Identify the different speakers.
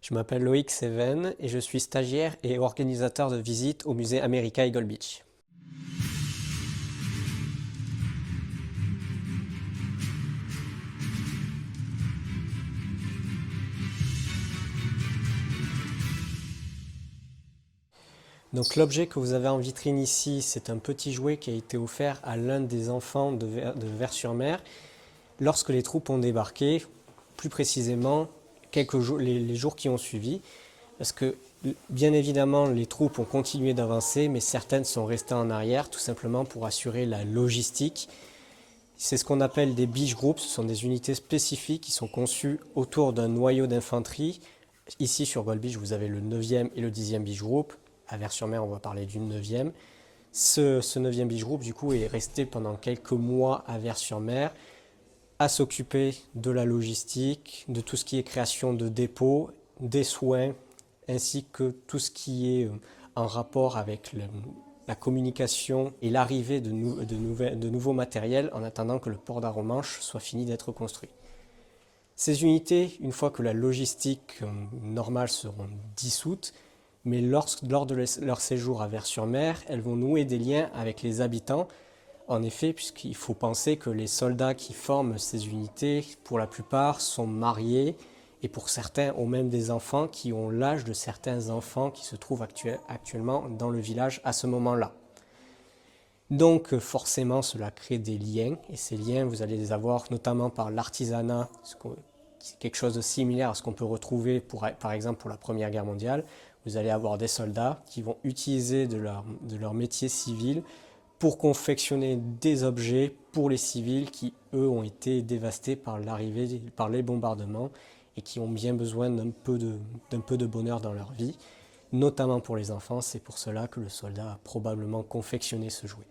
Speaker 1: Je m'appelle Loïc Seven et je suis stagiaire et organisateur de visites au musée America Eagle Beach. Donc l'objet que vous avez en vitrine ici, c'est un petit jouet qui a été offert à l'un des enfants de Vers-sur-Mer lorsque les troupes ont débarqué, plus précisément quelques jours, les jours qui ont suivi, parce que bien évidemment les troupes ont continué d'avancer, mais certaines sont restées en arrière, tout simplement pour assurer la logistique. C'est ce qu'on appelle des beach groups, ce sont des unités spécifiques qui sont conçues autour d'un noyau d'infanterie. Ici sur Gold Beach, vous avez le 9e et le 10e beach group. À Vers-sur-Mer, on va parler du 9e. Ce 9e beach group, du coup, est resté pendant quelques mois à Vers-sur-Mer à s'occuper de la logistique, de tout ce qui est création de dépôts, des soins, ainsi que tout ce qui est en rapport avec la communication et l'arrivée de nouveaux matériels en attendant que le port d'Arromanches soit fini d'être construit. Ces unités, une fois que la logistique normale seront dissoutes, mais lors de leur séjour à Vers-sur-Mer, elles vont nouer des liens avec les habitants. En effet, puisqu'il faut penser que les soldats qui forment ces unités, pour la plupart, sont mariés et pour certains ont même des enfants qui ont l'âge de certains enfants qui se trouvent actuellement dans le village à ce moment-là. Donc forcément, cela crée des liens et ces liens, vous allez les avoir notamment par l'artisanat, c'est quelque chose de similaire à ce qu'on peut retrouver par exemple pour la Première Guerre mondiale. Vous allez avoir des soldats qui vont utiliser de leur métier civil pour confectionner des objets pour les civils qui, eux, ont été dévastés par les bombardements et qui ont bien besoin d'un peu de bonheur dans leur vie, notamment pour les enfants. C'est pour cela que le soldat a probablement confectionné ce jouet.